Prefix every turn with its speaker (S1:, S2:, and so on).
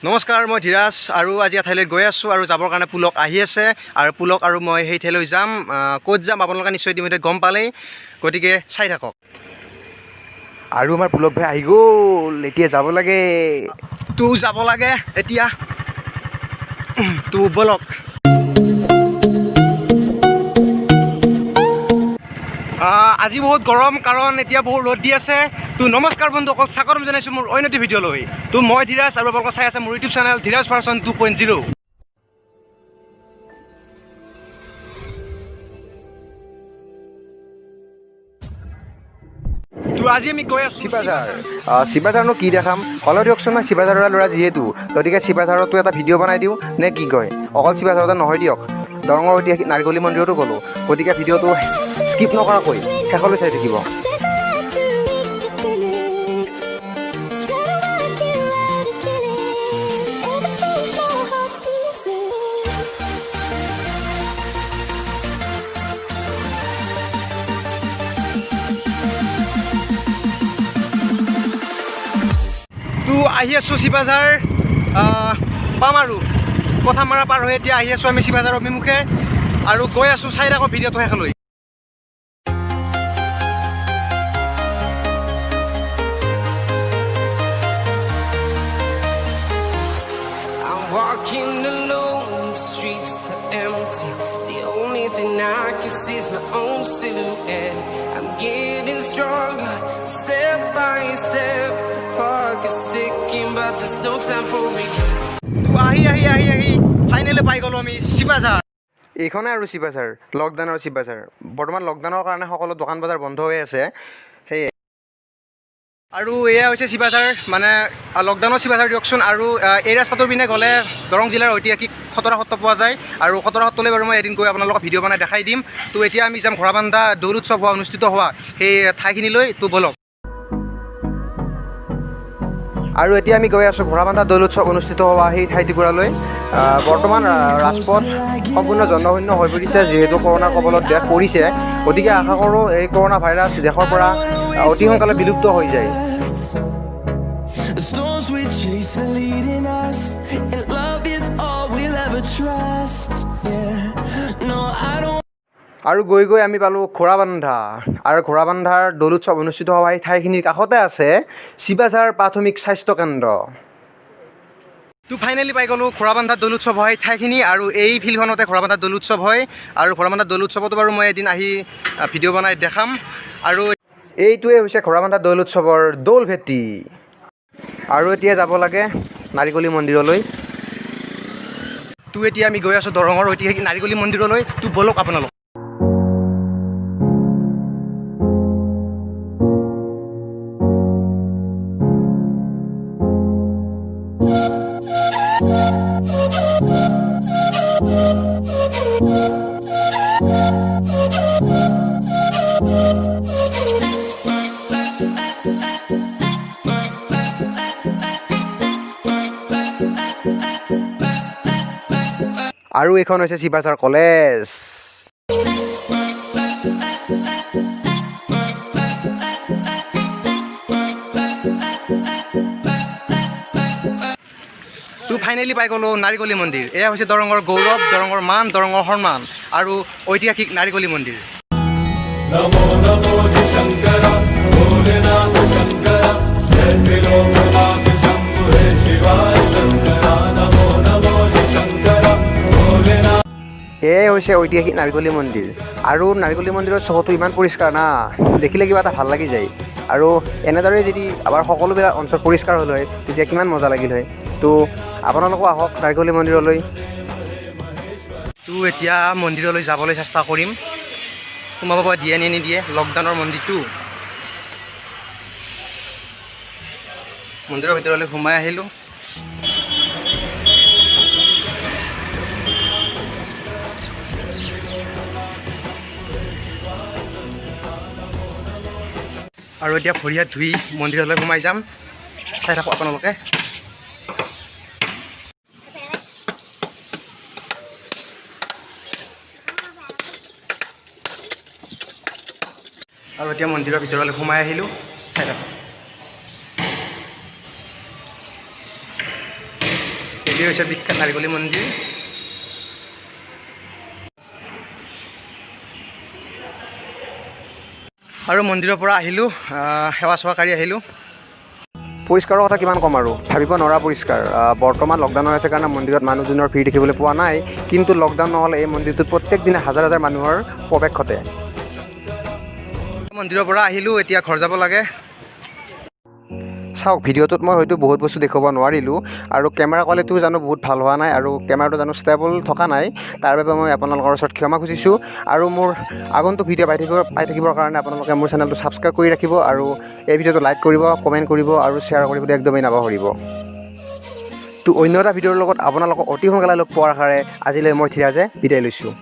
S1: নমস্কাৰ, মই ধীৰাজ আৰু আজি এঠাইলৈ গৈ আছোঁ আৰু যাবৰ কাৰণে পুলক আহি আছে আৰু পুলক আৰু মই সেই ঠাইলৈ যাম। ক'ত যাম আপোনালোকে নিশ্চয় ইতিমধ্যে গম পালেই, গতিকে চাই থাকক।
S2: আৰু আমাৰ পুলক ভাই আহি গ'ল, এতিয়া যাব লাগে।
S1: তোৰ যাব লাগে এতিয়া, তোৰ বলক। আজি বহুত গৰম, কাৰণ এতিয়া বহুত ৰ'দ দি আছে। তো নমস্কাৰ বন্ধুসকল, স্বাগতম জনাইছোঁ মোৰ অন্য এটি ভিডিঅ'লৈ। তো মই ধীৰাজ আৰু আপোনালোকে চাই আছে মোৰ ইউটিউব চেনেল ধীৰাজ ভাৰ্চন 2.0। তো আজি আমি গৈ আছোঁ
S2: চিপাঝাৰ। চিপাঝাৰনো কি দেখাম, হ'লেও দিয়কচোন, মই চিপাঝাৰৰ ল'ৰা যিহেতু, গতিকে চিপাঝাৰতো এটা ভিডিঅ' বনাই দিওঁ নে কি কয়। অকল চিপাঝাৰতে নহয় দিয়ক, দৰঙৰ ঐতিহাসিক নাৰিকলী মন্দিৰতো গ'লোঁ, গতিকে ভিডিঅ'টো স্কিপ নকৰাকৈ শেষলৈ চাই থাকিব।
S1: তো আহি আছোঁ চিপাঝাৰ, পাম আৰু কথামাৰা পাৰ হৈ এতিয়া আহি আছোঁ আমি চিপাঝাৰৰ অভিমুখে আৰু গৈ আছোঁ। চাই থাকক ভিডিঅ'টো শেষলৈ।
S3: Walking alone, the streets are empty. The only thing I can see is my own silhouette. I'm getting stronger, step by step. The clock is ticking, but there's no time for regrets.
S1: তো আহি finally পাই গ'লোঁ আমি চিপাঝাৰ।
S2: এইখনে আৰু চিপাঝাৰ, লকডাউনৰ চিপাঝাৰ। বৰ্তমান লকডাউনৰ কাৰণে সকলো দোকান বজাৰ বন্ধ হৈ আছে, সেয়ে
S1: আৰু এয়া হৈছে চিপাঝাৰ, মানে লকডাউনৰ চিপাঝাৰ দিয়কচোন। আৰু এই ৰাস্তাটোৰ পিনে গ'লে দৰং জিলাৰ ঐতিহাসিক খতৰা সত্ৰ পোৱা যায়, আৰু খতৰা সত্ৰলৈ বাৰু মই এদিন গৈ আপোনালোকক ভিডিঅ' বনাই দেখাই দিম। তো এতিয়া আমি যাম ঘোঁৰাবান্ধা দৌল উৎসৱ অনুষ্ঠিত হোৱা সেই ঠাইখিনিলৈ। তো বলক।
S2: আৰু এতিয়া আমি গৈ আছোঁ ঘোঁৰাবান্ধা দৌল উৎসৱ অনুষ্ঠিত হোৱা সেই ঠাইটুকুৰালৈ। বৰ্তমান ৰাজপথ সম্পূৰ্ণ জনশূন্য হৈ পৰিছে, যিহেতু কৰোণাৰ কবলত দেশ পৰিছে, গতিকে আশা কৰোঁ এই কৰোণা ভাইৰাছ দেশৰ পৰা অতি সোনকালে বিলুপ্ত হৈ যায়।
S4: The storms we chase are leading us, and love is all we'll ever trust. Yeah, no, I don't.
S2: আৰু গৈ গৈ আমি পালোঁ ঘোঁৰাবান্ধা, আৰু ঘোঁৰাবান্ধাৰ দৌল উৎসৱ অনুষ্ঠিত হোৱা এই ঠাইখিনিৰ কাষতে আছে চিপাঝাৰ প্ৰাথমিক স্বাস্থ্য কেন্দ্ৰ।
S1: তো ফাইনেলি পাই গ'লোঁ ঘোঁৰাবান্ধা দৌল উৎসৱ হয় ঠাইখিনি, আৰু এই ফিল্ডখনতে ঘোঁৰাবান্ধা দৌল উৎসৱ হয়। আৰু ঘোঁৰাবান্ধা দৌল উৎসৱতো বাৰু মই এদিন আহি ভিডিঅ' বনাই দেখাম। আৰু
S2: এইটোৱে হৈছে ঘোঁৰাবান্ধা দৌল উৎসৱৰ দৌল ভেটি। আৰু এতিয়া যাব লাগে নাৰিকলী মন্দিৰলৈ।
S1: তো এতিয়া আমি গৈ আছোঁ দৰঙৰ ঐতিহাসিক নাৰিকলী মন্দিৰলৈ। তো বলক আপোনালোক।
S2: আৰু এইখন হৈছে চিপাঝাৰ কলেজ।
S1: তো ফাইনেলি পাই গ'লোঁ নাৰিকলী মন্দিৰ। এয়া হৈছে দৰঙৰ গৌৰৱ, দৰঙৰ মান, দৰঙৰ সন্মান আৰু ঐতিহাসিক নাৰিকলী মন্দিৰ।
S5: नमो नमो जी शंकर भोलेनाथ शंकर जय त्रिलोकनाथ शंभु हे शिवाय शंकर नमो नमो जी शंकर भोलेनाथ।
S2: এয়াই হৈছে ঐতিহাসিক নাৰিকলী মন্দিৰ। আৰু নাৰিকলী মন্দিৰৰ চহৰটো ইমান পৰিষ্কাৰ না, দেখিলে কিবা এটা ভাল লাগি যায়। আৰু এনেদৰে যদি আমাৰ সকলোবিলাক অঞ্চল পৰিষ্কাৰ হ'ল হয়, তেতিয়া কিমান মজা লাগিল হয়। তো আপোনালোকো আহক নাৰিকলী মন্দিৰলৈ।
S1: তো এতিয়া মন্দিৰলৈ যাবলৈ চেষ্টা কৰিম, সোমাব পৰা দিয়ে নে নিদিয়ে। লকডাউনৰ মন্দিৰটো, মন্দিৰৰ ভিতৰলৈ সোমাই আহিলোঁ। আৰু এতিয়া ভৰি হাত ধুই মন্দিৰলৈ সোমাই যাম। চাই থাকক আপোনালোকে। আৰু এতিয়া মন্দিৰৰ ভিতৰলৈ সোমাই আহিলোঁ, চাই থাকক। এই হৈছে বিখ্যাত নাৰিকলী মন্দিৰ। আৰু মন্দিৰৰ পৰা আহিলোঁ, সেৱা চেৱা কৰি আহিলোঁ।
S2: পৰিষ্কাৰৰ কথা কিমান ক'ম আৰু, ভাবিব নোৱাৰা পৰিষ্কাৰ। বৰ্তমান লকডাউন হৈ আছে কাৰণে মন্দিৰত মানুহজনৰ ভিৰ দেখিবলৈ পোৱা নাই, কিন্তু লকডাউন নহ'লে এই মন্দিৰটোত প্ৰত্যেক দিনে হাজাৰ হাজাৰ মানুহৰ প্ৰৱেশ ঘটে।
S1: মন্দিৰৰ পৰা আহিলোঁ, এতিয়া ঘৰ যাব লাগে।
S2: চাওক, ভিডিঅ'টোত মই হয়তো বহুত বস্তু দেখুৱাব নোৱাৰিলোঁ, আৰু কেমেৰা কোৱালিটিও জানো বহুত ভাল হোৱা নাই, আৰু কেমেৰাটো জানো ষ্টেবল থকা নাই, তাৰ বাবে মই আপোনালোকৰ ওচৰত ক্ষমা খুজিছোঁ। আৰু মোৰ আগন্তুক ভিডিঅ' পাই থাকিবৰ কাৰণে আপোনালোকে মোৰ চেনেলটো ছাবস্ক্ৰাইব কৰি ৰাখিব, আৰু এই ভিডিঅ'টো লাইক কৰিব, কমেণ্ট কৰিব আৰু শ্বেয়াৰ কৰিবলৈ একদমেই নাপাহৰিব। তো অন্য এটা ভিডিঅ'ৰ লগত আপোনালোকক অতি সোনকালে লগ পোৱাৰ আশাৰে আজিলৈ মই ধীৰাজে বিদায় লৈছোঁ।